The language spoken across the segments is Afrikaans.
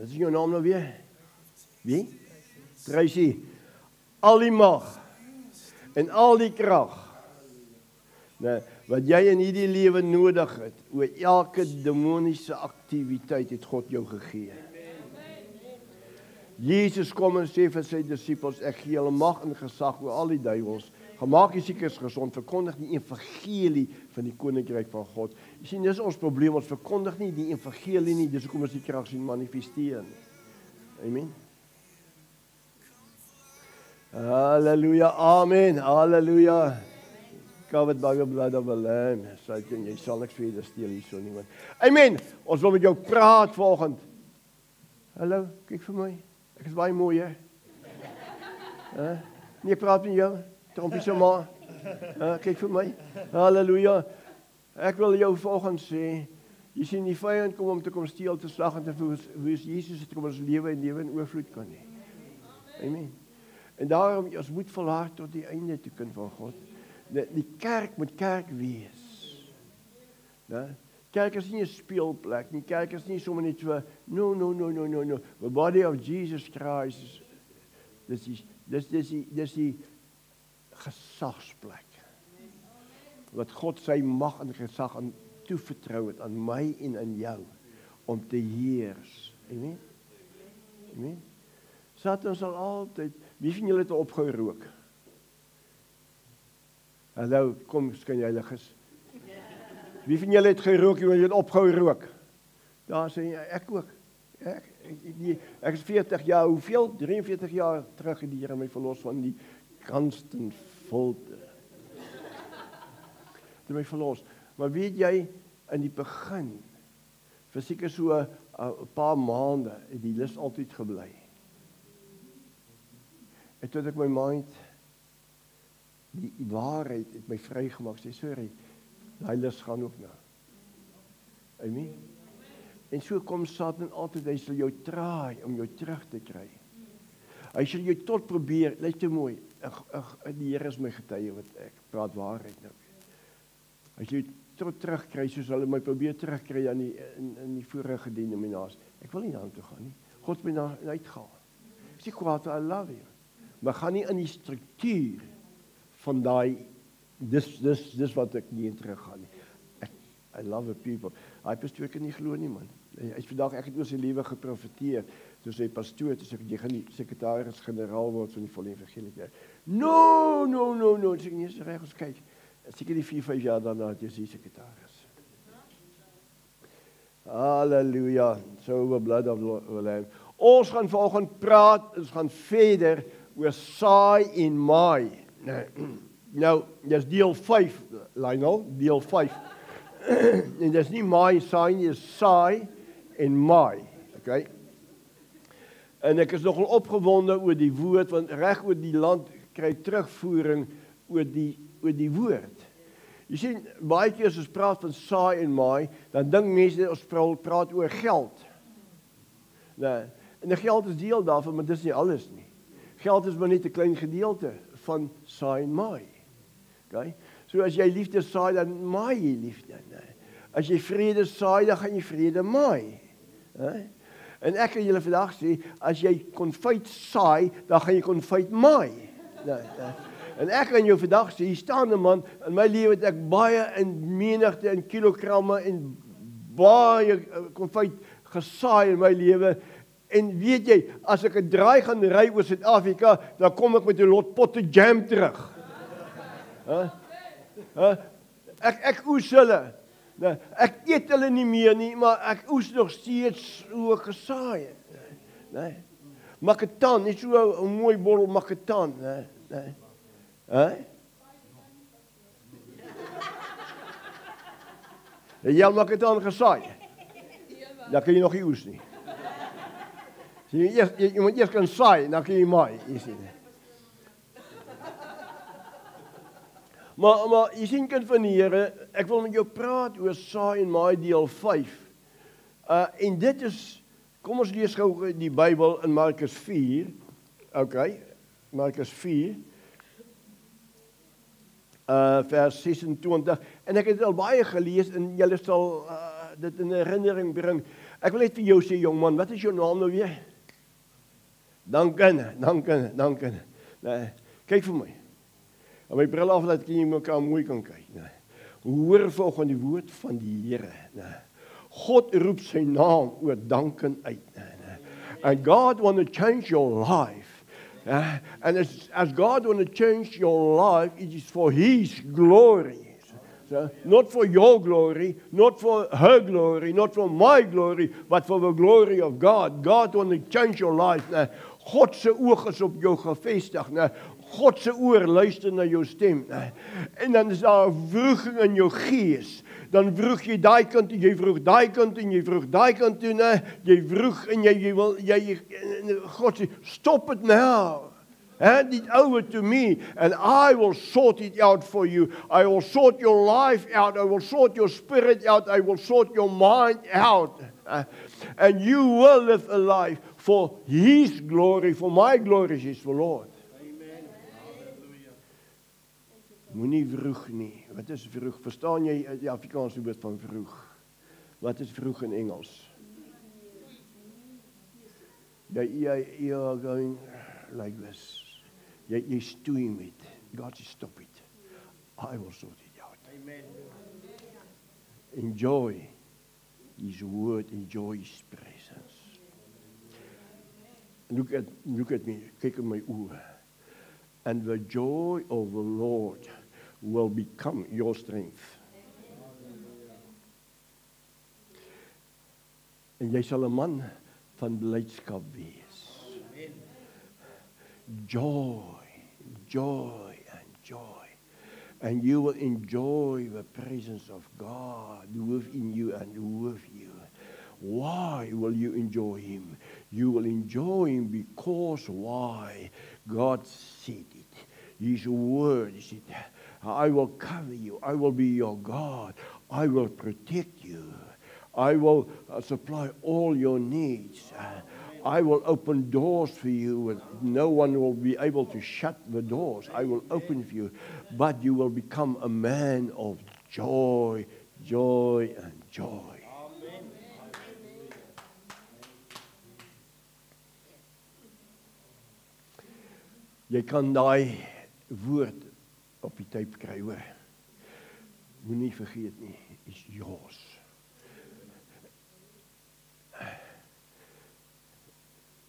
Wat is jou naam nou weer? Wie? Tracy. Al die mag en al die krag wat jy in hierdie lewe nodig het, oor elke demoniese aktiwiteit het God jou gegee. Jesus kom en sê vir sy disippels, ek gee hulle mag en gesag oor al die duiwels, gemaak die siekes gesond, verkondig die evangelie van die koninkryk van God. Jy sien, dis ons probleem, ons verkondig nie die evangelie nie, dis hoekom ons die krag sien manifesteer. Amen. Halleluja, amen, halleluja. Covered by the blood of the Lamb. Jy sal niks vir julle steel hier so nie. Amen. Ons wil met jou praat volgend. Hallo, kyk vir my. Ek is baie mooi, hè? Nee, ek praat met jou. Trompie so maar. Kyk vir my. Halleluja. Ek wil jou volgend sê, jy sien die vyand kom om te kom steel, te slag en te verwoes. Jesus het kom ons lewe en lewe in oorvloed kan hê. Amen. En daarom, ons moet volhard tot die einde toe, kind van God. Die kerk moet kerk wees. Kerk is nie 'n speelplek nie. Kerk is nie sommer net so, no. The body of Jesus Christ, dis die gesagsplek. Wat God sy mag en gesag aan toevertrou het aan my en aan jou om te heers. Amen. Amen. Satan sal altyd, wie van julle het opgehou rook? Hallo, kom skyn jy heiliges. Wie van julle het gerook en jy het opgehou rook? Daar sê jy, ek ook. Ek is 40 jaar, hoeveel? 43 jaar terug het die Here my verlos van die kanstenvolte. Het my verlos. Maar weet jy, in die begin, vir seker so 'n paar maande, het die lus altyd gebly. En toe ek my mind, die waarheid het my vrygemaak, sê sorry, daai lus gaan ook nou. Amen. En so kom Satan altyd, hy sal jou traai om jou terug te kry. Hy sal jou tot probeer, luister mooi, die Here is my getuie wat ek praat waarheid nou. Hy sal jou tot terugkry, soos hulle my probeer terugkry in die vorige denominasie. Ek wil nie daartoe gaan nie. God het my daar uitgehaal. Ek sê kwaad, I love you. Maar gaan nie in die struktuur van daai, dis wat ek nie in terug gaan nie. I love the people. Hy pastoor kan nie glo nie, man. Hy is vandag, ek het oor sy lewe geprofeteer, toe sy pastoor, toe sê ek, jy gaan die sekretaris-generaal word van die volle evangelie kerk. No, dis ek nie eens reg ons kyk. Seker die 4-5 jaar daarna het jy die sekretaris. Halleluja, so the blood of the Lamb. Ons gaan vanoggend praat, ons gaan verder oor saai en maai. Nou, dis deel 5, Lionel, deel 5. En dis nie maai, saai nie, dis saai en maai. Okay? En ek is nogal opgewonde oor die woord, want reg oor die land kry terugvoering oor die woord. Jy sien, baie keer as ons praat van saai en maai, dan dink mense ons praat oor geld. Nee, en die geld is deel daarvan, maar dis nie alles nie. Geld is maar net 'n klein gedeelte van saai en maai. Okay? So as jy liefde saai, dan maai jy liefde. Nee. As jy vrede saai, dan gaan jy vrede maai. Nee? En ek kan julle vandag sê, as jy konfyt saai, dan gaan jy konfyt maai. Nee. En ek kan jou vandag sê, hier staan 'n man, in my lewe het ek baie in menigte, in kilogramme, en baie konfyt gesaai in my lewe. En weet jy, as ek 'n draai gaan ry oor Suid-Afrika, dan kom ek met 'n lot potte jam terug. Ek oes hulle. Nee, ek eet hulle nie meer nie, maar ek oes nog steeds hoe ek gesaai het. Nee. Maketan, nie so 'n mooi bottel maketan, nee. Jy al maketan gesaai? Dan kan jy nog nie oes nie. Jy moet eers kan saai, dan kan jy maai, jy sien. Maar jy sien, kind van die Here, ek wil met jou praat oor saai en maai deel 5. En dit is, kom ons lees gou die Bybel in Markus 4. Okay, Markus 4. Vers 26. En ek het al baie gelees en julle sal dit in herinnering bring. Ek wil net vir jou sê, jongman, wat is jou naam nou weer? Dankie. Nee, kyk vir my. En my bril af, dat jy mekaar mooi kan kyk. Nee. Hoor volgens die woord van die Here. Nee. God roep sy naam oor danken uit. Nee. And God want to change your life. And as God want to change your life, it is for His glory. So, not for your glory, not for her glory, not for my glory, but for the glory of God. God want to change your life. Nee. God se oog is op jou gefestig. Nee. God se oor luister na jou stem. Nee. En dan is daar 'n wroging in jou gees. Dan vroeg jy daai kant en jy vroeg daai kant en jy vroeg daai kant toe. Nee. Jy vroeg en jy wil God sê stop it now. Hand it over to me and I will sort it out for you. I will sort your life out. I will sort your spirit out. I will sort your mind out. And you will live a life for His glory, for my glory, says the Lord. Amen. Moenie vroeg nie. Wat is vroeg? Verstaan jy die Afrikaanse woord van vroeg? Wat is vroeg in Engels? You are going like this. Jy's doing it. God says stop it. I will sort it out. Amen. Enjoy His word, enjoy His presence. Look at me, kyk in my oë. And the joy of the Lord will become your strength. En jy sal 'n man van blydskap wees. Joy. And you will enjoy the presence of God within you and with you. Why will you enjoy Him? You will enjoy Him because why? God said it. His word said, I will cover you. I will be your God. I will protect you. I will supply all your needs. I will open doors for you and no one will be able to shut the doors. I will open for you, but you will become a man of joy and joy. Amen. Jy kan daai woord op die tyd kry, hoor. Moenie vergeet nie, is yours.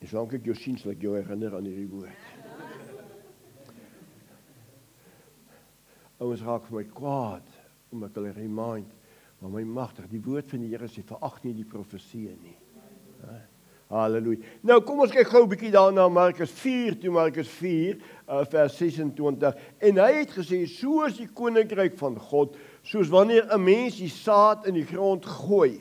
En solank ek jou sien, sal ek jou herinner aan hierdie woord. Ouens raak vir my kwaad, omdat ek hulle remind, maar my magtig, die woord van die Here sê, verag nie die profeseë nie. Halleluja. Nou, kom ons kyk gou 'n bietjie daarna Markus 4, toe Markus 4, vers 26. En hy het gesê, soos die koninkryk van God, soos wanneer 'n mens die saad in die grond gooi.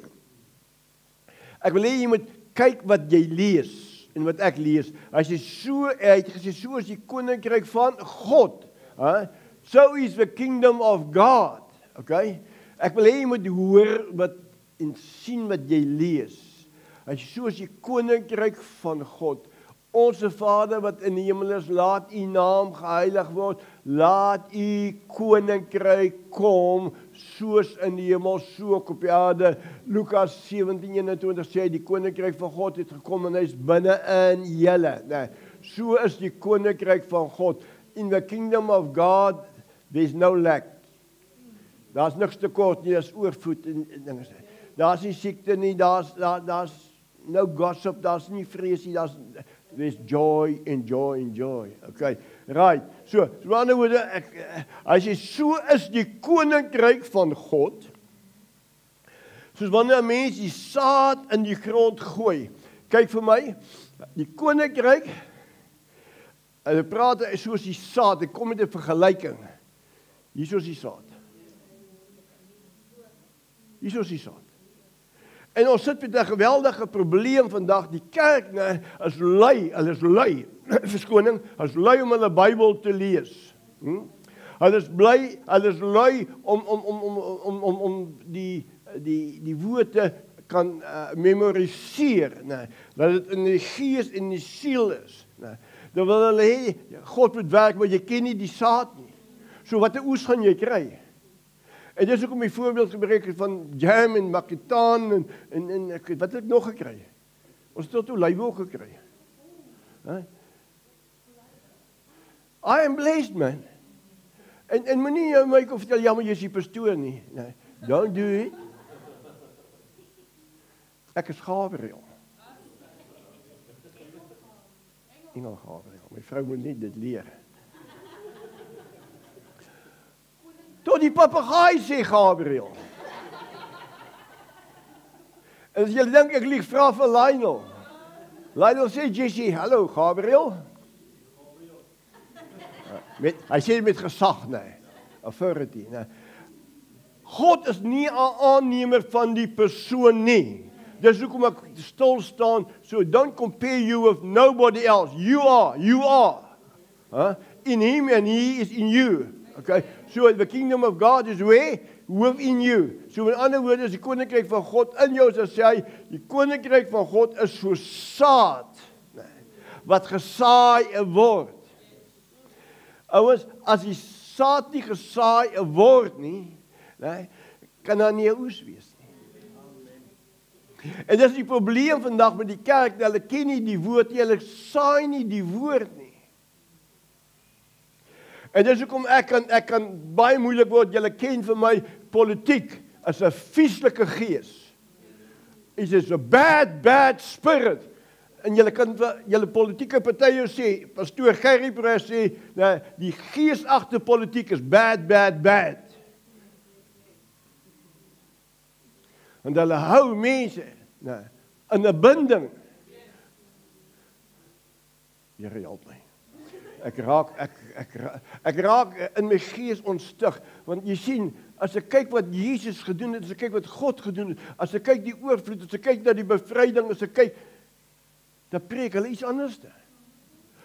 Ek wil hê jy moet kyk wat jy lees. En wat ek lees, hy het gesê, so is die koninkryk van God. So is the kingdom of God. Okay? Ek wil hê jy moet hoor en sien wat jy lees. Hy sê, so is die koninkryk van God. Onse Vader wat in die hemel is, laat U naam geheilig word. Laat U koninkryk kom, soos in die hemel, so op die aarde. Lukas 17:21 sê, die koninkryk van God het gekom en hy is binne in julle. Nee, so is die koninkryk van God. In the kingdom of God, there's no lack. Daar's niks tekort nie, daar's oorvloed en dinge. Daar's nie siekte nie, daar's no gossip, daar's nie vrees nie, there's joy and joy and joy. Okay, right. So ander woorde, hy sê, so is die koninkryk van God, soos wanneer 'n mens die saad in die grond gooi. Kyk vir my, die koninkryk, hy praat soos die saad, ek kom met 'n vergelyking. Hier soos die saad. Hier soos die saad. En ons sit met 'n geweldige probleem vandag. Die kerk is lui, hulle is lui. Verskoning, is lui om hulle Bybel te lees. Hulle is lui om die woorde kan memoriseer, dat dit in die gees en die siel is. Dan wil hulle hê God moet werk, maar jy ken nie die saad nie. So wat 'n oes gaan jy kry? En dis hoekom die voorbeeld gebruik het van jam en makitaan en wat het ek nog gekry? Ons het tot olywe ook gekry. I am blessed, man. En moenie jou my kom vertel, ja, maar jy is die pastoor nie. Nee, don't do it. Ek is Gabriel. Engel Gabriel. My vrou moet nie dit leer. Tot die papegaai sê Gabriel. En as jy dink ek lieg, vra vir Lionel. Lionel sê, Jesse, hallo Gabriel. Hy sê met gesag, nee. Authority, nee. God is nie 'n aannemer van die persoon nie. Dis hoekom ek stil staan, so don't compare you with nobody else. You are. In him and he is in you. Okay, so the kingdom of God is where? Within you. So in ander woorde, is die koninkryk van God in jou, so sê hy, die koninkryk van God is so saad, wat gesaai word. Ouens, as die saad nie gesaai word nie, kan daar nie 'n oes wees nie. En dis die probleem vandag met die kerk, hulle ken nie die woord nie, hulle saai nie die woord nie. En dis hoekom ek kan baie moeilik word, julle ken vir my, politiek as 'n vieslike gees. It is a bad spirit. En julle politieke partye sê, pastoor Gerry Press sê, die gees agter politiek is bad. En hulle hou mense in 'n binding. Here help my. Ek raak in my gees ontstig, want jy sien, as ek kyk wat Jesus gedoen het, as ek kyk wat God gedoen het, as ek kyk die oorvloed, as ek kyk na die bevryding, as ek kyk, dan preek hulle iets anderste.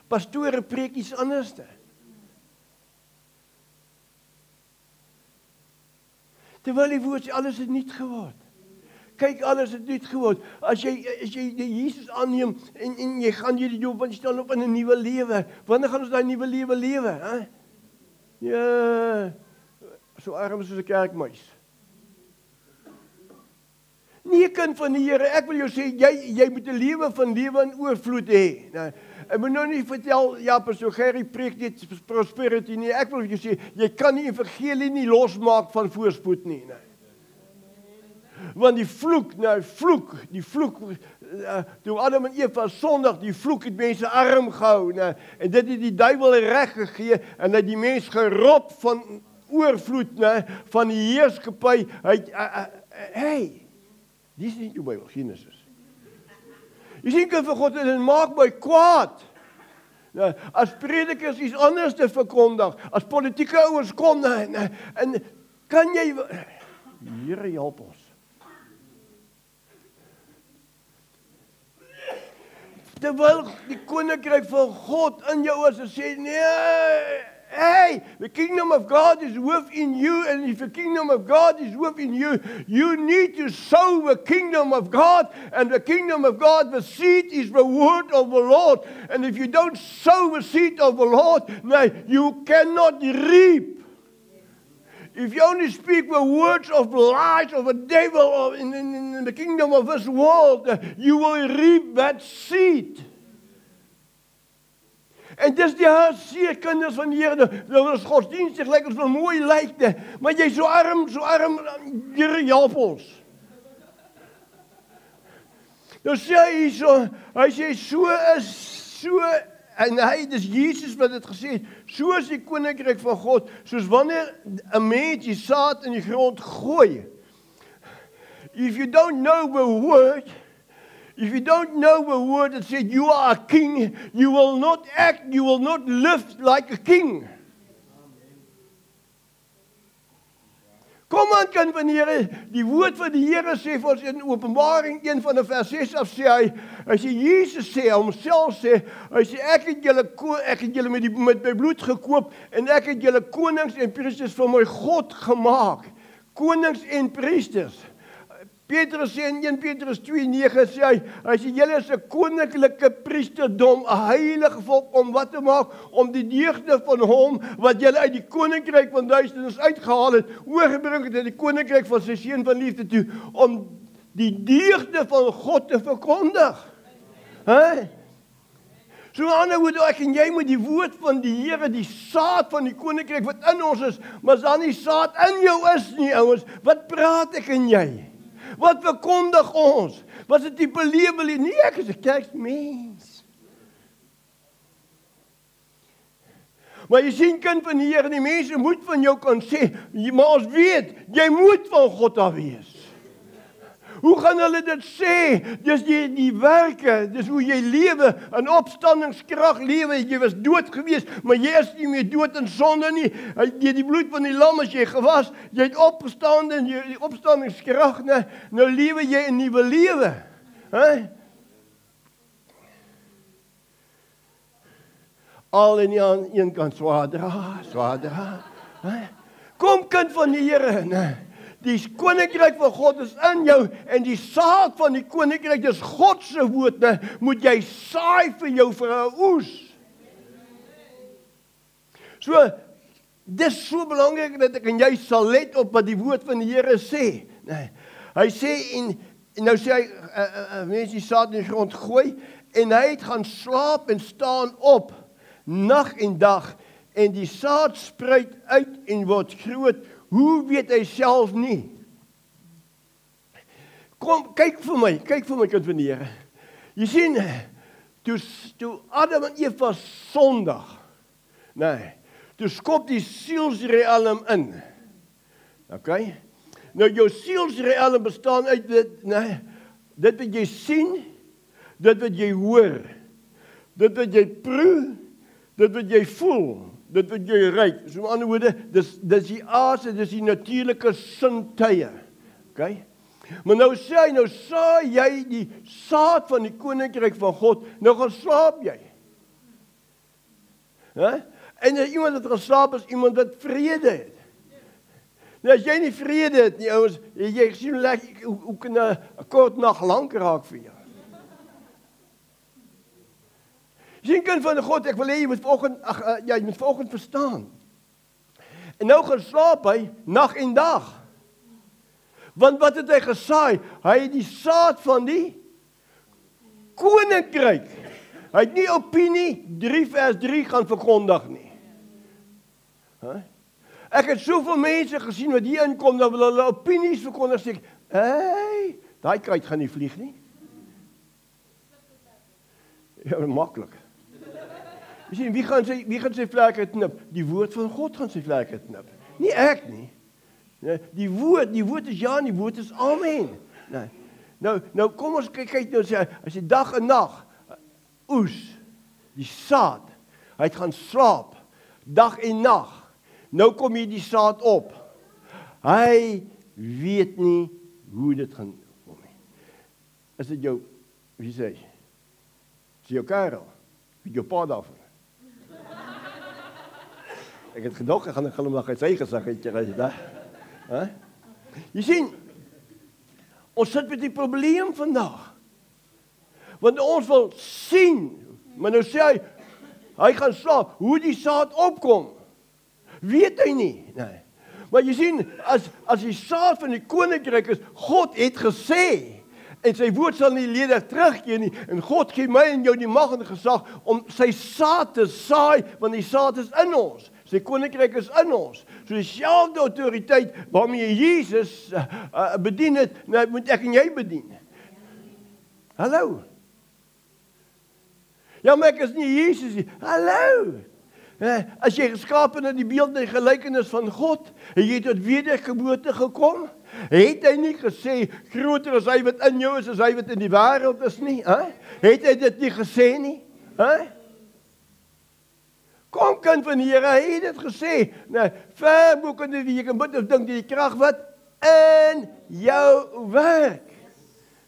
Pastore preek iets anderste. Terwyl die woord sê, alles het nuut geword. Kyk, alles het nuut geword. As jy Jesus aanneem en jy gaan hierdie doop, want jy staan op in 'n nuwe lewe. Wanneer gaan ons daai nuwe lewe lewe, hè? Ja, so arm soos 'n kerkmuis. Nie kind van die Here, ek wil jou sê, jy moet 'n lewe van lewe in oorvloed hê. Ek moet nou nie vertel, ja, pastoor Gerry preek net prosperity nie. Ek wil jou sê, jy kan die evangelie nie losmaak van voorspoed nie. Want die vloek, toe Adam en Eva sondig, die vloek het mense arm gehou, en dit het die duiwel reg gegee, en het die mens gerob van oorvloed, van die heerskappy, hey, dis nie jou Bybel, Genesis. Jy sien, kind van God, en dit maak my kwaad. As predikers iets anders te verkondig, as politieke ouers kom, en kan jy, Here help ons. Terwyl die koninkryk van God in jou is, en sê, nee, hey, the kingdom of God is within you, and if the kingdom of God is within you, you need to sow the kingdom of God, and the kingdom of God, the seed is the word of the Lord, and if you don't sow the seed of the Lord, you cannot reap. If you only speak the words of lies of the devil or in the kingdom of this world, you will reap that seed. En dis die hartseer kinders van die Here, dat ons godsdienstig lyk, ons wil mooi lyk, maar jy so arm, Here help ons. Nou sê hy sê, so, en dis Jesus wat het gesê het, so is die koninkryk van God, soos wanneer 'n mens die saad in die grond gooi. If you don't know the word that said you are a king, you will not act, you will not live like a king. Kom aan, kind van die Here, die woord van die Here sê vir ons in Openbaring 1 van vers 6 af, sê hy sê, Jesus sê, homself sê, hy sê, ek het julle met my bloed gekoop, en ek het julle konings en priesters vir my God gemaak. Konings en priesters. Petrus sê in 1 Petrus 2:9 sê hy sê, julle is 'n koninklike priesterdom, 'n heilige volk, om wat te maak? Om die deugde van hom, wat julle uit die koninkryk van duisternis uitgehaal het, oorgebring het in die koninkryk van sy seun van liefde toe, om die deugde van God te verkondig. So aan die ander woorde, ek en jy moet die woord van die Here, die saad van die koninkryk wat in ons is, maar as dan die saad in jou is nie, ouens, wat praat ek en jy? Wat verkondig ons? Wat is 'n tipe lewe? Nee, ek is 'n kerkmens. Maar jy sien, kind van die Here, die mense moet van jou kan sê, maar ons weet, jy moet van God af wees. Hoe gaan hulle dit sê? Dis die werke, dis hoe jy lewe, in opstandingskrag lewe. Jy was dood gewees, maar jy is nie meer dood in sonde nie. Deur die bloed van die lam is jy gewas, jy het opgestaan in die opstandingskrag, nee. Nou lewe jy 'n nuwe lewe. Al in aan een kant swaar dra. Kom, kind van die Here, nee. Die koninkryk van God is in jou, en die saad van die koninkryk, dis God se woord, ne, moet jy saai vir jou vir 'n oes. So, dis so belangrik dat ek en jy sal let op wat die woord van die Here sê. Nee. Hy sê, en nou sê hy, mense die saad in die grond gooi, en hy het gaan slaap en staan op, nag en dag, en die saad spruit uit en word groot. Hoe weet hy self nie? Kom, kyk vir my kind van die Here. Jy sien, toe Adam en Eva sondig, nee, toe skop die sielsriem in. Okay? Nou jou sielsriem bestaan uit dit, nee, dit wat jy sien, dit wat jy hoor, dit wat jy proe, dit wat jy voel, dit wat jy ruik. So met ander woorde, dis die aardse, dis die natuurlike sintuie. Okay? Maar nou saai jy die saad van die koninkryk van God, nou gaan slaap jy. En as iemand wat geslaap is, iemand wat vrede het. Nou as jy nie vrede het nie, ouens, jy sien hoe kan 'n kort nag lank raak vir jou. Sien, kind van God, ek wil hê jy moet vanoggend verstaan. En nou gaan slaap hy nag en dag. Want wat het hy gesaai? Hy het die saad van die koninkryk. Hy het nie opinie 3 vers 3 gaan verkondig nie. Ek het soveel mense gesien wat hier inkom, dan wil hulle opinies verkondig, sê ek, daai kite gaan nie vlieg nie. Ja, maklik. Jy sien, wie gaan sy vlerke knip? Die woord van God gaan sy vlerke knip. Nie ek nie. Die woord is ja en die woord is amen. Nou kom ons kyk nou, as jy dag en nag, oes, die saad, hy het gaan slaap, dag en nag, nou kom hier die saad op. Hy weet nie hoe dit gaan kom nie. Is dit jou, wie sê, is jou Karel, wie jou pa daarvan? Ek het gedog, ek gaan 'n glimlag uit sy gesig uitkry. Jy sien, ons sit met die probleem vandag. Want ons wil sien, maar nou sê hy gaan slaap, hoe die saad opkom, weet hy nie. Nee. Maar jy sien, as die saad van die koninkryk is, God het gesê, en sy woord sal nie ledig terugkeer nie, en God gee my en jou die mag en gesag om sy saad te saai, want die saad is in ons. Sy koninkryk is in ons. So dieselfde autoriteit waarmee Jesus bedien het, nou moet ek en jy bedien. Hallo. Ja, maar ek is nie Jesus nie. Hallo. As jy geskapen in die beeld en gelykenis van God, en jy tot wedergeboorte gekom, het hy nie gesê, groter is hy wat in jou is, as hy wat in die wêreld is nie? Het hy dit nie gesê nie? Kom, kind van die Here, hy het dit gesê. Nou, ver bo kan jy kan bid of dink die krag wat in jou werk.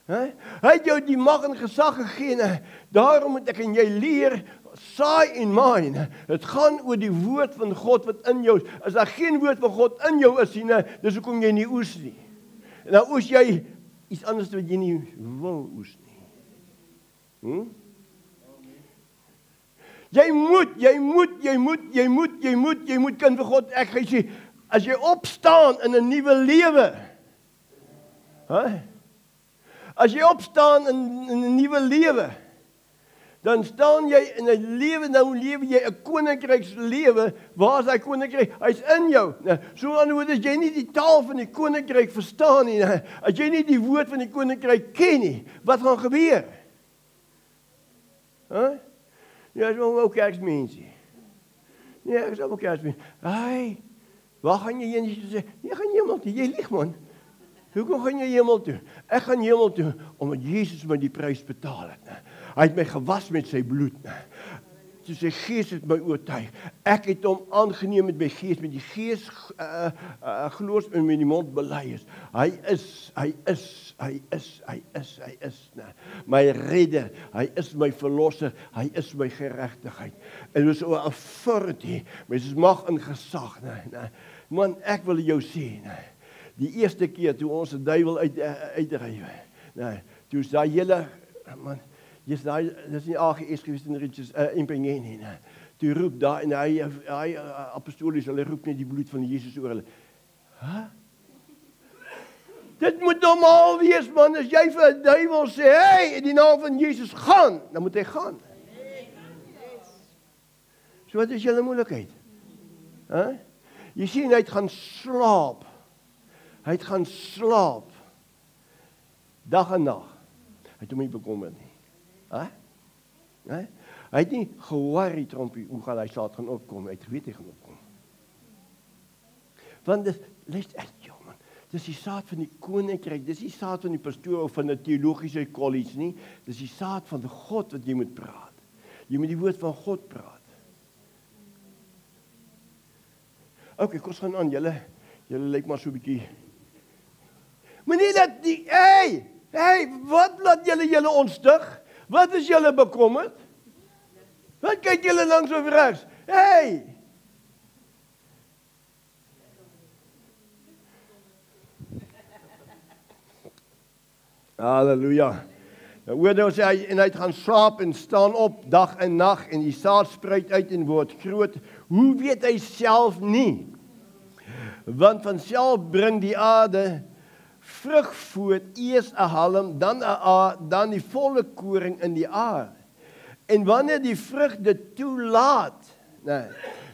Hy het jou die mag en gesag gegee. Daarom moet ek en jy leer, saai en maai. Het gaan oor die woord van God wat in jou is. As daar geen woord van God in jou is, dis hoekom jy nie oes nie. Nou oes jy iets anders wat jy nie wil oes nie. Jy moet kind vir God, ek gaan sê, as jy opstaan in 'n nuwe lewe, as jy opstaan in 'n nuwe lewe, dan staan jy in 'n lewe, nou lewe jy 'n koninkrykslewe, waar is hy koninkryk? Hy's in jou. So aan die woord, as jy nie die taal van die koninkryk verstaan nie, as jy nie die woord van die koninkryk ken nie, wat gaan gebeur? Ja, ek is ook kerksmensie. Nee, ek is ook kerksmensie. Waar gaan jy heen? Jy sê, jy gaan hemel toe. Jy lieg, man. Hoekom gaan jy hemel toe? Ek gaan hemel toe, omdat Jesus my die prys betaal het. Hy het my gewas met sy bloed. Toe sy gees het my oortuig. Ek het hom aangeneem met my gees, met die gees geloos en met die mond bely is. Hy is my redder, hy is my verlosser, hy is my geregtigheid. En dit is 'n authority, mens mag in gesag. Man, ek wil jou sê, die eerste keer toe ons 'n duiwel uitdryf, toe is daai hele, man, dis nie AGS gewees in Richards in Pengeni, toe roep daar en hy apostolies, hulle roep net die bloed van Jesus oor hulle. Dit moet normaal wees, man, as jy vir 'n duiwel sê, hey, in die naam van Jesus gaan, dan moet hy gaan. So wat is julle moeilikheid? Jy sien, hy het gaan slaap. Hy het gaan slaap. Dag en nag. Hy het hom nie bekommer nie. Hy het nie ge-worry trompie, hoe gaan hy saad gaan opkom? Hy het geweet hy gaan opkom. Want dis, man, dis die saad van die koninkryk, dis die saad van die pastoor of van 'n teologiese college nie, dis die saad van God wat jy moet praat. Jy moet die woord van God praat. Ok, kom ons gaan aan, julle lyk maar so 'n bietjie. Maar nie dat die, wat laat julle ontstig? Wat is julle bekommerd? Wat kyk julle langs of regs? Halleluja. Nou sê hy, en hy het gaan slaap en staan op dag en nag en die saad spruit uit en word groot. Hoe weet hy self nie? Want van self bring die aarde vrug voort, eers 'n halm, dan die volle koring in die aarde. En wanneer die vrug dit toelaat,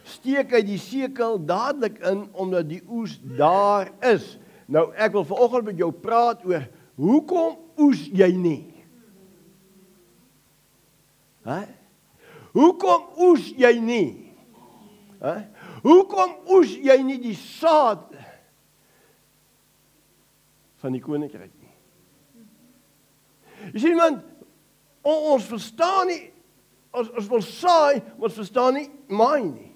steek hy die sekel dadelik in, omdat die oes daar is. Nou, ek wil vanoggend met jou praat oor, hoekom oes jy nie? Hoekom oes jy nie? Hoekom oes jy nie die saad van die koninkryk nie? Jy sien, man, ons verstaan nie, ons wil saai, maar ons verstaan nie maai nie.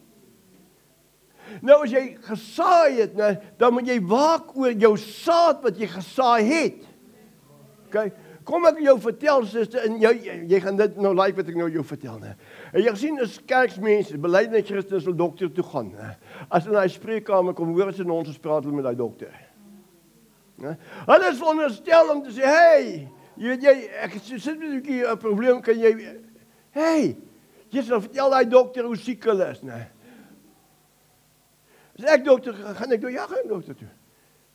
Nou, as jy gesaai het, dan moet jy waak oor jou saad wat jy gesaai het. Okay? Kom ek jou vertel, suster, en jy gaan dit nou like wat ek nou jou vertel. En jy sien, as kerksmense, belydenis Christus wil dokter toe gaan. As hulle in die spreekkamer kom, hoor as hulle ons praat met die dokter. Hulle is veronderstel om te sê, jy weet ek sit met 'n bietjie 'n probleem, kan jy, jy sal vertel die dokter hoe siek hulle is, As ek dokter, gaan ek dokter toe.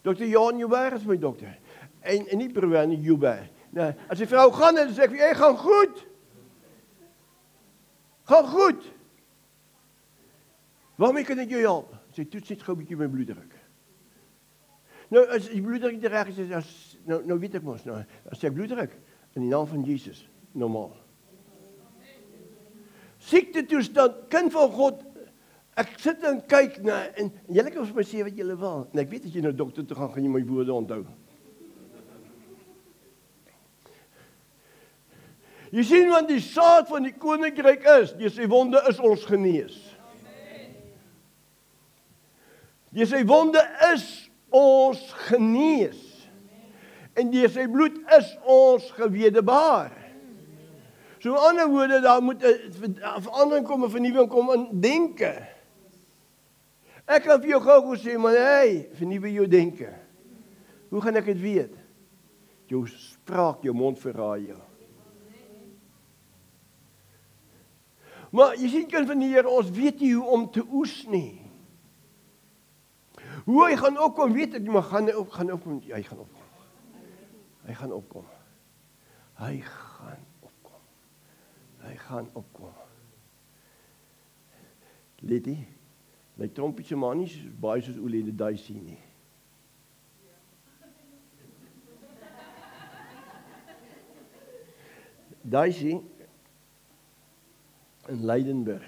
Dr. Johan Joubert is my dokter. En nie Proewer nie, Joubert. As die vrou gaan en sê ek, jy gaan goed. Gaan goed. Waarmee kan ek jou help? Sy toets net gou 'n bietjie my bloeddruk. Nou, as die bloeddruk nie reg is, nou weet ek mos, as ek bloeddruk, in die naam van Jesus, normaal. Siekte toestand, kind van God, ek sit en kyk en julle kan vir my sê wat julle wil, en ek weet as jy nou dokter toe gaan jy my woorde onthou. Jy sien, want die saad van die koninkryk is, deur sy wonde is ons genees. Deur sy wonde is ons genees. En deur sy bloed is ons gewederbaar. So in ander woorde, daar moet 'n verandering kom, 'n vernuwing kom in denke. Ek kan vir jou gou sê, man, vernuwe jou denke. Hoe gaan ek dit weet? Jou spraak, jou mond verraai jou. Maar jy sien, kind van die Here, ons weet nie hoe om te oes nie. Hoe hy gaan opkom, weet ek nie, maar gaan opkom. Hy gaan opkom. Hy gaan opkom. Hy gaan opkom. Hy gaan opkom. Letty, my trompie se man nie baie soos Olie die Daisy nie. Daisy in Leidenburg.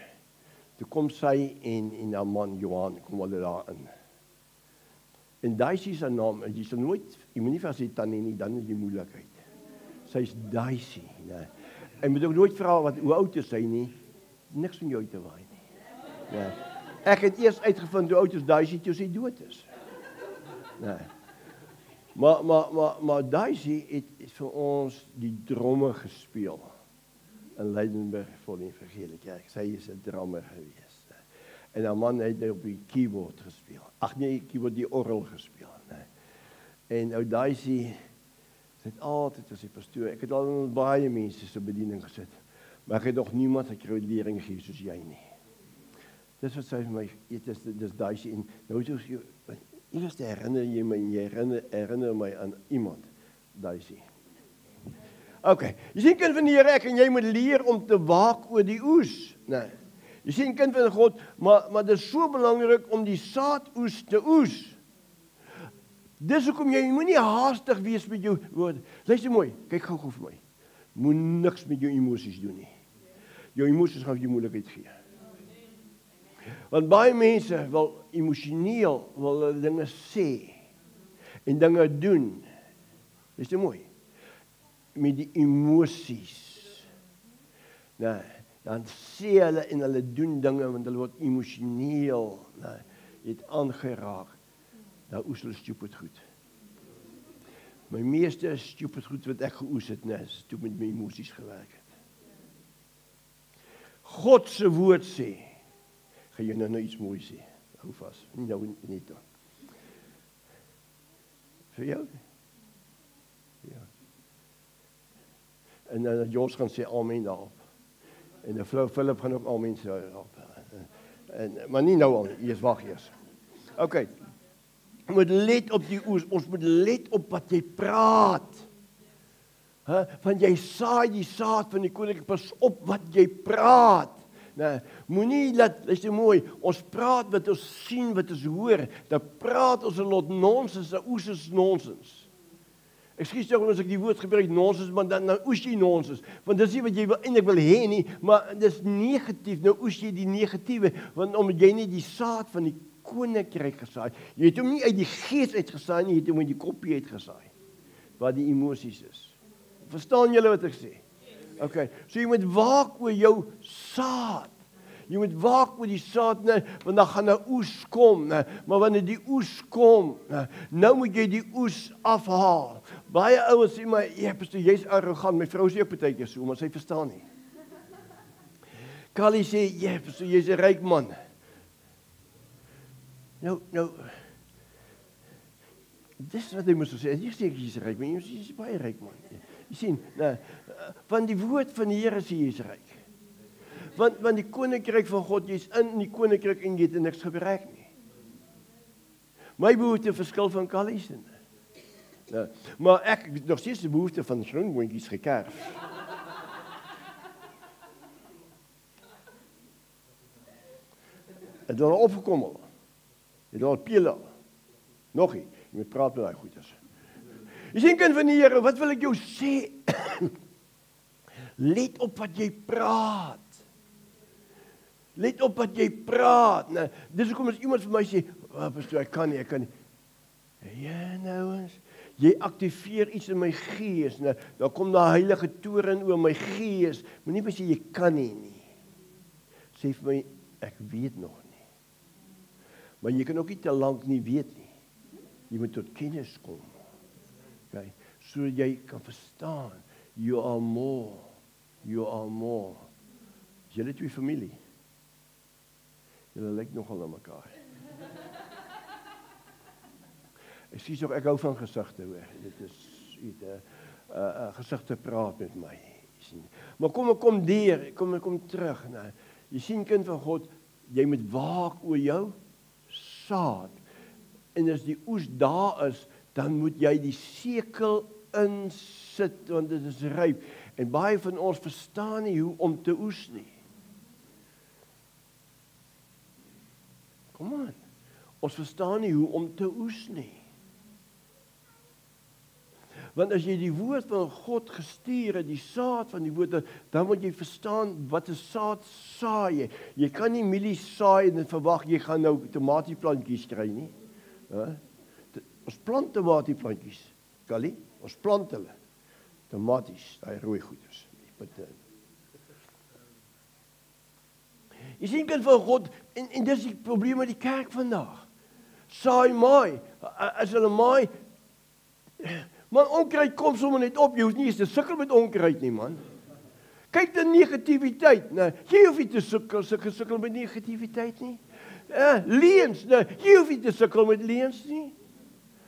Toe kom sy en haar man Johan kom hulle daar in. En Daisy se naam, jy sal nooit, jy moet nie vir sy tannie nie, dan is die moeilikheid. Sy is Daisy, né? En moet ook nooit vra hoe oud is sy nie, niks van jou te waai nie. Ja. Ek het eers uitgevind hoe oud is Daisy toe sy dood is. Nee. Maar Daisy het vir ons die dromme gespeel in Leidenburg vir die Evangelie Kerk. Sy is 'n drummer gewees. En haar man het op die keyboard gespeel. Ag nee, keyboard die orgel gespeel, nee. En ou Daisy het altyd as die pastoor. Ek het al baie mense se bediening gesit, maar ek het nog niemand gekreditering gegee soos jy nie. Dis wat sy vir my, dis Daisy en nou soos jy eers herinner jy my, herinner my aan iemand, Daisy. Okay, jy sien kind van die Here, ek en jy moet leer om te waak oor die oes, nee. Jy sien kind van God, maar dit is so belangrik om die saadoes te oes. Dis hoekom jy moenie haastig wees met jou woorde. Luister mooi, kyk gou vir my. Moet niks met jou emosies doen nie. Jou emosies gaan jou moeilikheid gee. Want baie mense wil emosioneel wil dinge sê en dinge doen. Luister mooi. Met die emosies. Nee. Dan sê hulle en hulle doen dinge, want hulle word emosioneel, het aangeraak. Nou oes hulle stupid goed. My meeste stupid goed wat ek geoes het, is toe met my emosies gewerk het. God se woord sê, gaan jy nou iets mooi sê, hou vas, nou nie toe. Vir jou? Ja. En Jos gaan sê amen daarop. En die vrou Philip gaan ook al mense help. Maar nie nou al, eers wag eers. Okay. Moet let op die oes, ons moet let op wat jy praat. Want jy saai die saad van die koninkryk, pas op wat jy praat. Nee, moenie laat, luister mooi, ons praat wat ons sien, wat ons hoor, dan praat ons 'n lot nonsens, 'n oes is nonsens. Ekskuus tog as ek die woord gebruik nonsens, maar dan oes jy nonsens, want dis nie wat jy eintlik wil hê nie, maar dis negatief, nou oes jy die negatiewe, want omdat jy nie die saad van die koninkryk gesaai, jy het hom nie uit die gees uitgesaai nie, jy het hom uit die koppie uitgesaai, waar die emosies is. Verstaan julle wat ek sê? Okay, so jy moet waak oor jou saad. Jy moet waak oor die saad, want dan gaan 'n oes kom, maar wanneer die oes kom, nou moet jy die oes afhaal. Baie ouens sê maar, ja, pastoor, jy's arrogant. My vrou sê ook partykeer so, maar sy verstaan nie. Callie sê, ja, pastoor, jy's 'n ryk man. Nou, dis wat jy moet sê. Jy sê jy's 'n ryk man, jy's baie ryk man. Jy sien, van die woord van die Here sê jy's ryk. Want die koninkryk van God, jy's in die koninkryk en jy het niks gebruik nie. My behoefte verskil van Callie se. Maar ek het nog steeds die behoefte van groenboontjies gekerf. Het al opgekom al. Het al pile. Nog nie, jy moet praat met daai goeders. Jy sien kind van die Here, wat wil ek jou sê? Let op wat jy praat. Let op wat jy praat. Nou, dis hoekom as iemand vir my sê, pastoor, ek kan nie. Ja, nou eens. Jy aktiveer iets in my gees. Nou, dan kom daar heilige toren oor my gees. Moenie my sê jy kan nie. Sê vir my, ek weet nog nie. Maar jy kan ook nie te lank nie weet nie. Jy moet tot kennis kom. Okay, sodat jy kan verstaan. You are more. You are more. Julle twee familie. Julle lyk nogal aan mekaar. Ek sê ook, ek hou van gesigte hoor. Dit is het 'n gesig te praat met my. Jy sien. Maar kom deur, kom terug, né? Jy sien kind van God, jy moet waak oor jou saad. En as die oes daar is, dan moet jy die sekel insit, want dit is ryp. En baie van ons verstaan nie hoe om te oes nie. Kom aan. Ons verstaan nie hoe om te oes nie. Want as jy die woord van God gestuur het, die saad van die woord, dan moet jy verstaan wat 'n saad saai. Jy kan nie mielies saai en verwag jy gaan nou tomatieplantjies kry nie. Ons plant tomatieplantjies, Kali, ons plant hulle. Tomaties, daai rooi goeders. Jy sien kind van God, en dis die probleem met die kerk vandag. Saai maai, as hulle maai, man, onkruid kom sommer net op, jy hoef nie eens te sukkel met onkruid nie, man. Kyk die negativiteit, nee, jy hoef nie te sukkel met negativiteit nie. Leuns, nee, jy hoef nie te sukkel met leuns nie.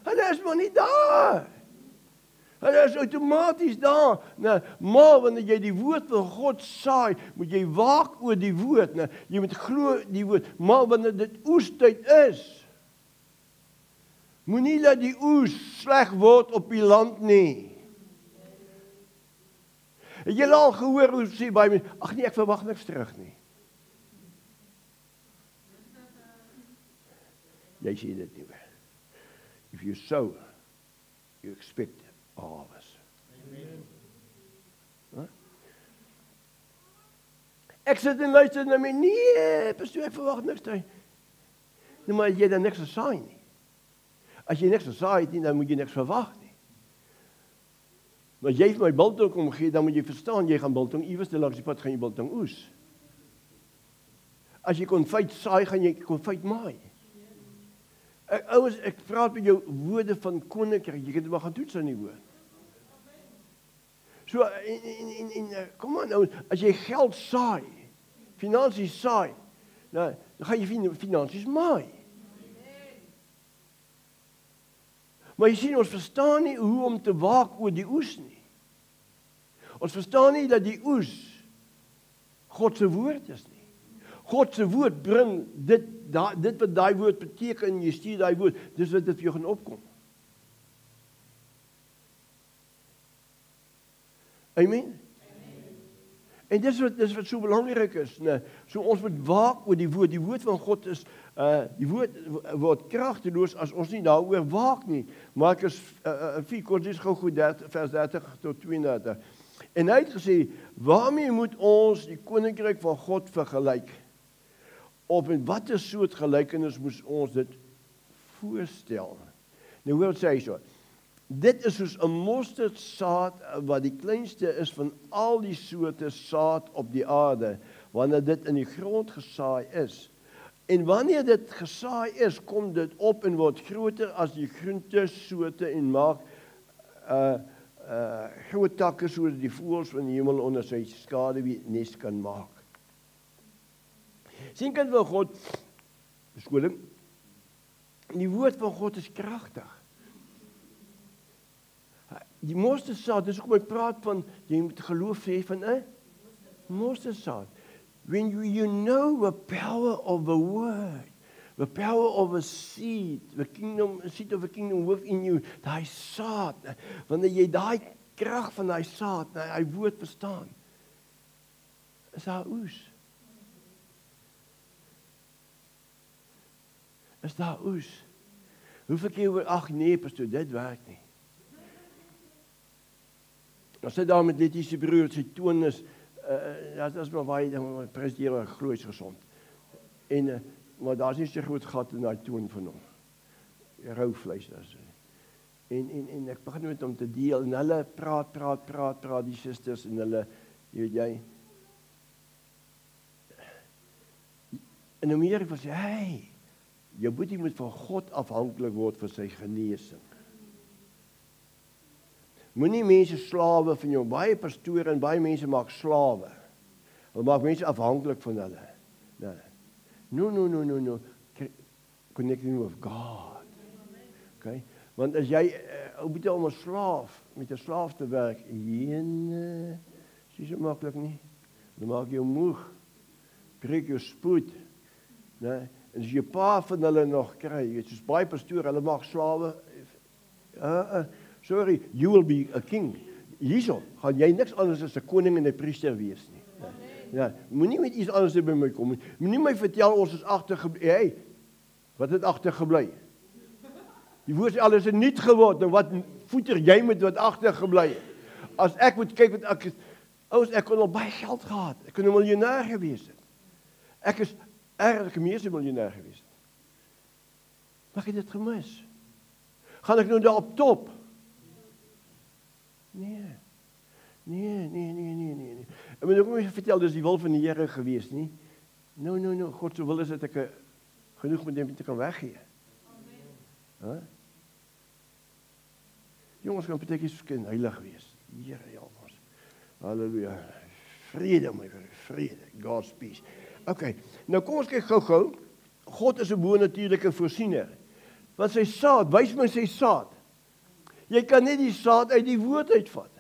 Hulle is maar nie daar. Hulle is outomaties daar. Nee, maar wanneer jy die woord van God saai, moet jy waak oor die woord, nee, jy moet glo die woord, maar wanneer dit oestyd is, moenie laat die oes sleg word op die land nie. Het jy al gehoor hoe sê baie mense, ag nee, ek verwag niks terug nie. Jy sê dit nie meer. If you sow, you expect a harvest. Huh? Ek sit en luister na my, nee, pastoor, ek verwag niks terug. Nee, maar jy dan niks gesaai nie. As jy niks gesaai het nie, dan moet jy niks verwag nie. Maar jy vir my biltong kom gee, dan moet jy verstaan, jy gaan biltong iewers te langs die pad gaan jy biltong oes. As jy konfyt saai, gaan jy konfyt maai. Ouers, ek praat met jou woorde van koninkryk, jy kan dit maar gaan toets aan die woord. So, kom aan ouers, as jy geld saai, finansies saai, nou, dan gaan jy finansies maai. Maar jy sien, ons verstaan nie hoe om te waak oor die oes nie. Ons verstaan nie dat die oes God se woord is nie. God se woord bring dit wat daai woord beteken, jy stuur daai woord, dis wat dit vir jou gaan opkom. Amen? En dis wat so belangrik is, nee. So ons moet waak oor die woord van God is, die woord word kragteloos as ons nie daaroor waak nie. Markus 4, kort is gou goed, vers 30 tot 32. En hy het gesê, waarmee moet ons die koninkryk van God vergelyk? Of met watter soort gelykenis moet ons dit voorstel? Nou hoor wat sê hy so, dit is soos 'n mosterdsaad wat die kleinste is van al die soorte saad op die aarde, wanneer dit in die grond gesaai is. En wanneer dit gesaai is, kom dit op en word groter as die groentesoorte en maak groot takke sodat die voëls van die hemel onder sy skaduwee nes kan maak. Sien kind van God, beskoling, die woord van God is kragtig. Die mosterdsaad, dis hoekom ek praat van, jy moet geloof hê van 'n mosterdsaad. When you know the power of the word, the power of a seed, the seed of the kingdom within you, daai saad, wanneer jy daai krag van daai saad, daai woord verstaan, is daar oes. Is daar oes. Hoeveel keer, ag nee, pastoor, dit werk nie. As hy daar met Letty se broer, sy toon is, dat is maar baie, dan prys die Here glo is gesond. En, maar daar is nie so groot gat in daai toon van hom. Rou vleis, daar is. En ek begin met hom te deel, en hulle praat, die susters, en hulle, weet jy, en om hier sê, hey, jou boetie moet van God afhanklik word vir sy genesing. Moenie mense slawe van jou, baie pastore en baie mense maak slawe. Hulle maak mense afhanklik van hulle. No. Connecting with God. Okay? Want as jy ou moet jy om 'n slaaf, met 'n slaaf te werk? Is so maklik nie. Dan maak jou moeg. Breek jou spoed. Nee, en as jy 'n paar van hulle nog kry, jy weet, soos baie pastore, hulle maak slawe. Sorry, you will be a king. Hierso gaan jy niks anders as 'n koning en 'n priester wees nie. Ja, moenie met iets anders by my kom nie. Moenie my vertel ons is agtergebly. Hey, wat het agtergebly? Die woord sê alles het nuut geword. En wat voeter jy met wat agtergebly het? As ek moet kyk wat ek is, ek kon al baie geld gehad. Ek kon 'n miljonair gewees het. Ek is erg meeste miljonair gewees het. Maar ek het dit gemis. Gaan ek nou daar op top? Nee. Ek moet ook nie vertel, dis die wil van die Here gewees nie. No, God se wil is dat ek genoeg met hom te kan weggee. Amen. Jongens kan partykies verskyn heilig wees. Here help ons. Halleluja. Vrede my vrede. God's peace. Okay, nou kom ons kyk gou-gou. God is 'n bo-natuurlike voorsiener. Wat sy saad, wys my sy saad. Jy kan net die saad uit die woord uitvat.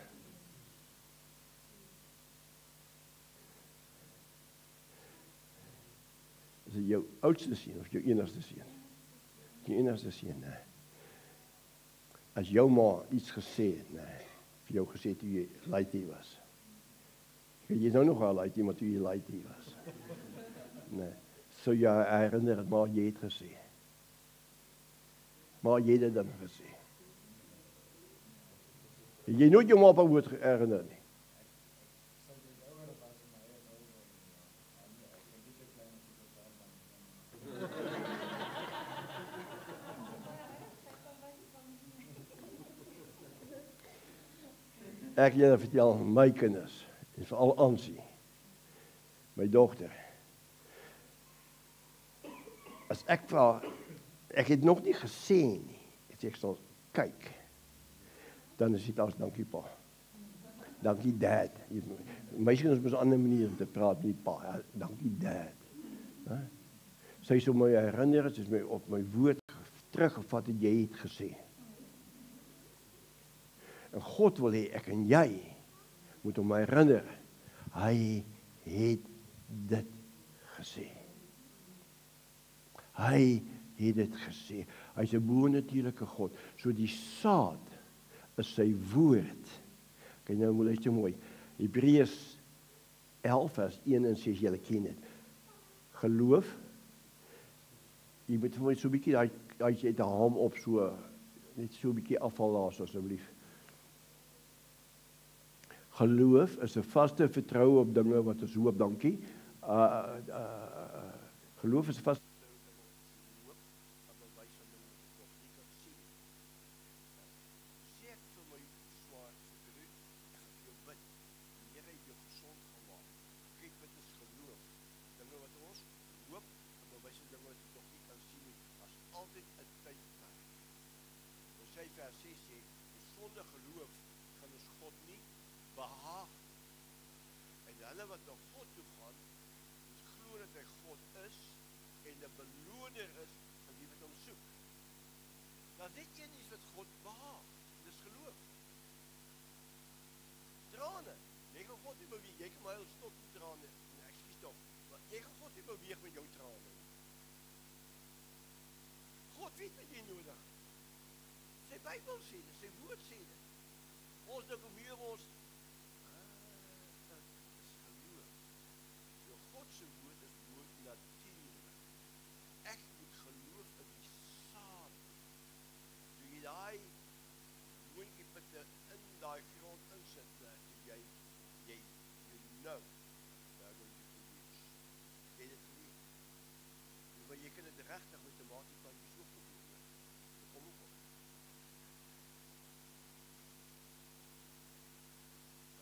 Is dit jou oudste seun of jou enigste seun? Jou enigste seun, nee. As jou ma iets gesê het, nee, vir jou gesê toe jy laaitie was. Jy is nou nog al laaitie, maar toe jy laaitie was. Nee, so jy herinner het, maar jy het gesê. Maar jy het dit dan gesê. Jy nooit jou ma op 'n woord herinner nie. Ek julle vertel my kinders, en veral Ansie, my dogter. As ek vra, ek het nog nie gesê nie, ek sal kyk, dan is dit als dankie pa. Dankie dad. Meisies is op 'n ander manier om te praat, nie pa, ja, dankie dad. Sy sou my herinner, sy is my op my woord teruggevat het, jy het gesê. En God wil hê ek en jy moet hom herinner. Hy het dit gesê. Hy het dit gesê. Hy's 'n bo-natuurlike God. So die saad is sy woord. Kyk nou moet luister mooi. Hebreërs 11 vers 1 en 6, julle ken dit. Geloof. Jy moet vir my so 'n bietjie daai jy het 'n haam op so net so 'n bietjie afval laat asseblief. Geloof is 'n vaste vertroue op dinge wat ons hoop, dankie. Geloof is 'n vaste vertroue op dinge wat ons wys van dinge wat ons nie kan sien. Sê ek vir my swaar gebruik, jou bid, die Here het jou gesond gemaak. Kyk wat is geloof. Dinge wat ons hoop, wat wys van dinge wat ons nog nie kan sien nie, as altyd 'n tydperk. Ons sê vers 6 sê, sonder geloof kan ons God nie behaag. En hulle wat na God toe gaan, moet glo dat hy God is en 'n beloner is van die wat hom soek. Daar is een iets wat God behaag, dis geloof. Trane, jy kan God nie beweeg, jy kan my al stop met trane, ekskuus tog, maar jy kan God nie beweeg met jou trane. God weet wat jy nodig. Sy Bybel sê dit, sy woord sê dit. Ons dink om hier ons God se woord is woord natuurlik. Ek moet geloof in die saad. Toe jy daai moontjie putte in daai grond insit, jy know daar gaan jy produce. Jy het dit geweet. Maar jy kan dit regtig met 'n tomatieplant so probeer. Kom op.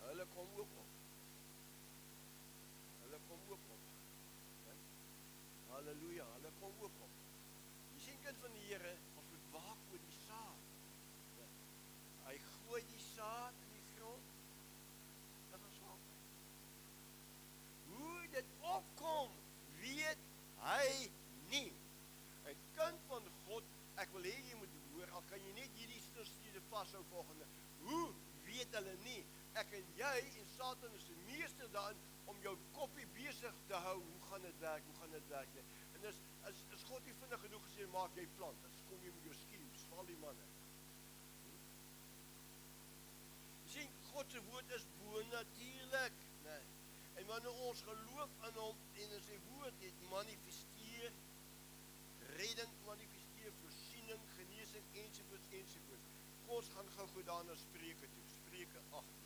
Hulle kom ook op. Kom ook op. Halleluja, hulle kom ook op. Jy sien kind van die Here, ons moet waak oor die saad. Hy gooi die saad in die grond, dat ons waak. Hoe dit opkom, weet hy nie. 'n Kind van God, ek wil hê jy moet hoor, al kan jy net hierdie studies vashou Satan is die meester daarin om jou koppie besig te hou. Hoe gaan dit werk? Hoe gaan dit werk? En as God nie vinnig genoeg gesê, maak jy plant. As kom jy met jou schemes, val die manne. Jy sien, God se woord is bonatuurlik. Nee. En wanneer ons geloof in hom en in sy woord het manifesteer, redding manifesteer, voorsiening, genesing, ensovoorts, ensovoorts. Ons gaan gou daar na Spreuke toe. Spreuke 18.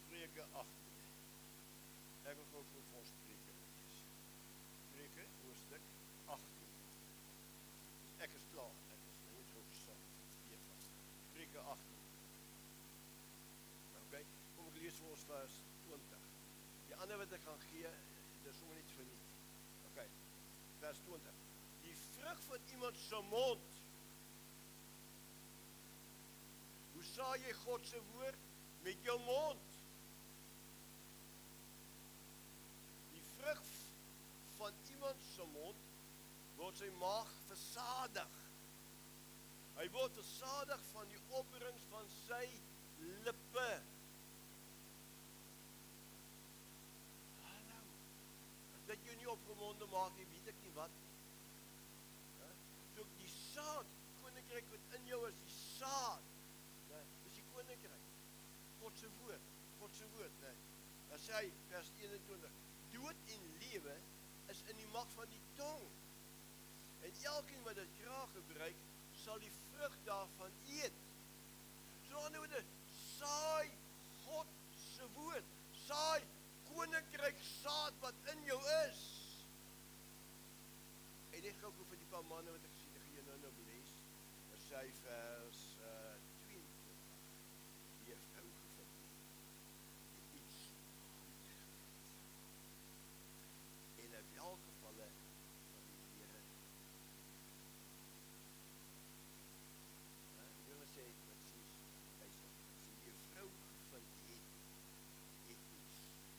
Spreuke 18. Ek wil gou vir ons Spreuke lees. Spreuke, hoofstuk 18. Ek is klaar. Ek is net so gesaak. Spreuke 18. Okay, kom ek lees vir ons vers 20. Die ander wat ek gaan gee, dis sommer net vir nie. Okay, vers 20. Die vrug van iemand se mond. Hoe saai jy God se woord? Met jou mond. Die vrug van iemand se mond word sy maag versadig. Hy word versadig van die opbrengs van sy lippe. Hallo. As dit jou nie opgemonde maak, weet ek nie wat. So die saad, koninkryk wat in jou is, die saad. Dis die koninkryk. God se woord, nee. Dan sê hy, vers 21, dood en lewe is in die mag van die tong. En elkeen wat dit graag gebruik, sal die vrug daarvan eet. So aan die woorde, saai God se woord, saai koninkryk saad wat in jou is. En ek gou vir die paar manne wat ek sien, ek gee nou lees, dan sê hy vers 22, die vrou gevind iets goed en in welgevalle van die Here. Ek wil sê, wat sê die vrou gevind het iets goed.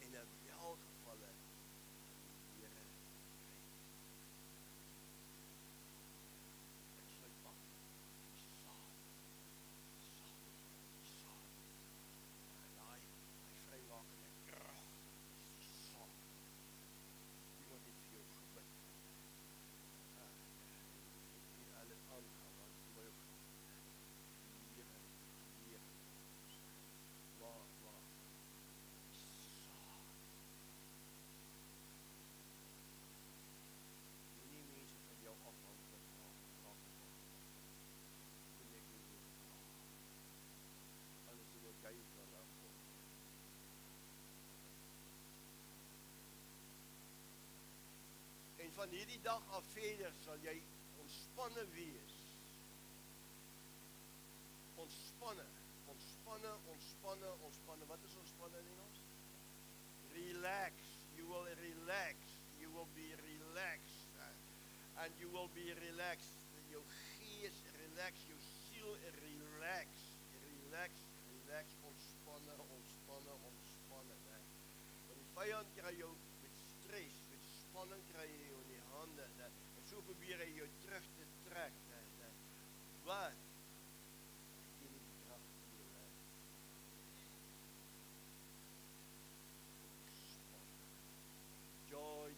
En in welgevalle die Here kry. Ek sluit af. Saad. En hy vrymaak en ek krag. Die saad. Iemand het vir jou gebid. Die hulle aangaan, want vir my ook die Here leer. Maar nie mense van jou afhanklik maak. Kon ek nie meer alles wat jy van afkom. En van hierdie dag af verder sal jy ontspanne wees. Ontspanne. Wat is ontspanne in Engels? Relax. You will relax. You will be relaxed. And you will be relaxed. Jou gees relax, jou siel relax. Relax, ontspanne. Nee. Want die vyand kry jou met stres, met spanning kry jy jou in die hande. Nee. En so probeer hy jou terug te trek. Nee. Wat? Ek gee nie die kracht in jou lewe. Joy.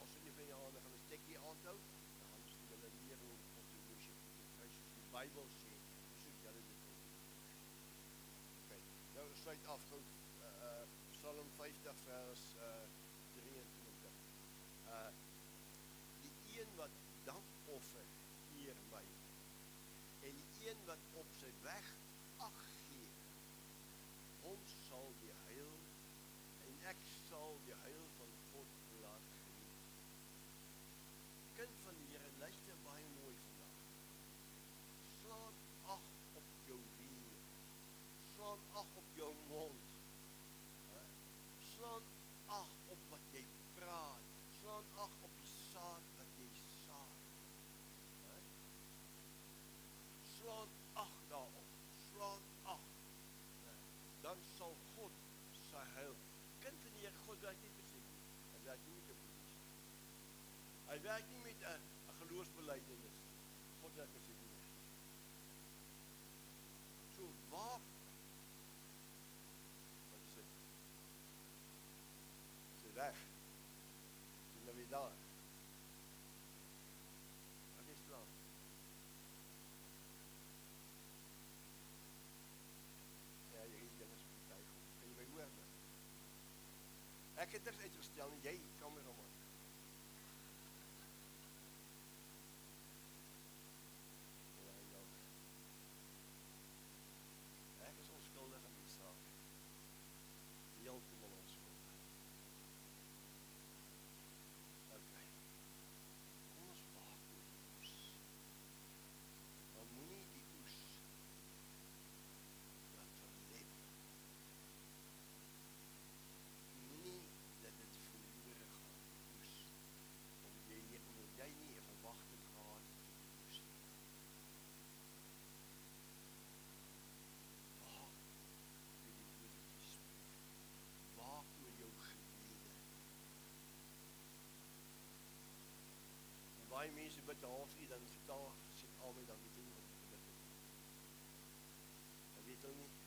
As jy van jou hande gaan 'n stekkie aanhou, dan gaan ons hulle leer hoe om te worship. Soos die Bybel sê, soos julle dit doen. Okay. Nou sluit af gou Psalm 50 vers 23. Die een wat dankoffer eer my, en die een wat op sy weg ag gee, hom sal die heil, en ek sal die heil van God laat geniet. Kind van die Here, luister baie mooi vandag. Slaan ag op jou weer. Slaan ag op jou mond. Slaan ag op wat jy praat. Slaan ag op die saad wat jy saai. Slaan ag daarop. Slaan ag. Dan sal God sy heil. Kind van die Here, God werk nie vir sy nie. Hy werk nie met jou polies. Hy werk nie met 'n geloofsbelijdenis. God werk met sy woord. So waar wat is dit? Is dit reg? Is nou weer daar? Ek is klaar. Ja, jy het dinge so getuig. Kan jy my hoor nou? Ek het eers uitgestel en jy kan my nog maar. Ek is onskuldig in die saak. Heeltemal onskuldig. Okay. Kom ons waak oor die oes. Maar moenie die oes laat verlep. Moenie dat dit verloore gaan, oes. Omdat jy nie 'n verwagting gehad het vir die oes. Waak oor die woord wat jy spreek. Waak oor jou gebede. En baie mense bid 'n halfuur, dan sit al met dan weet jy nie wat jy gebid het. Dan weet hulle nie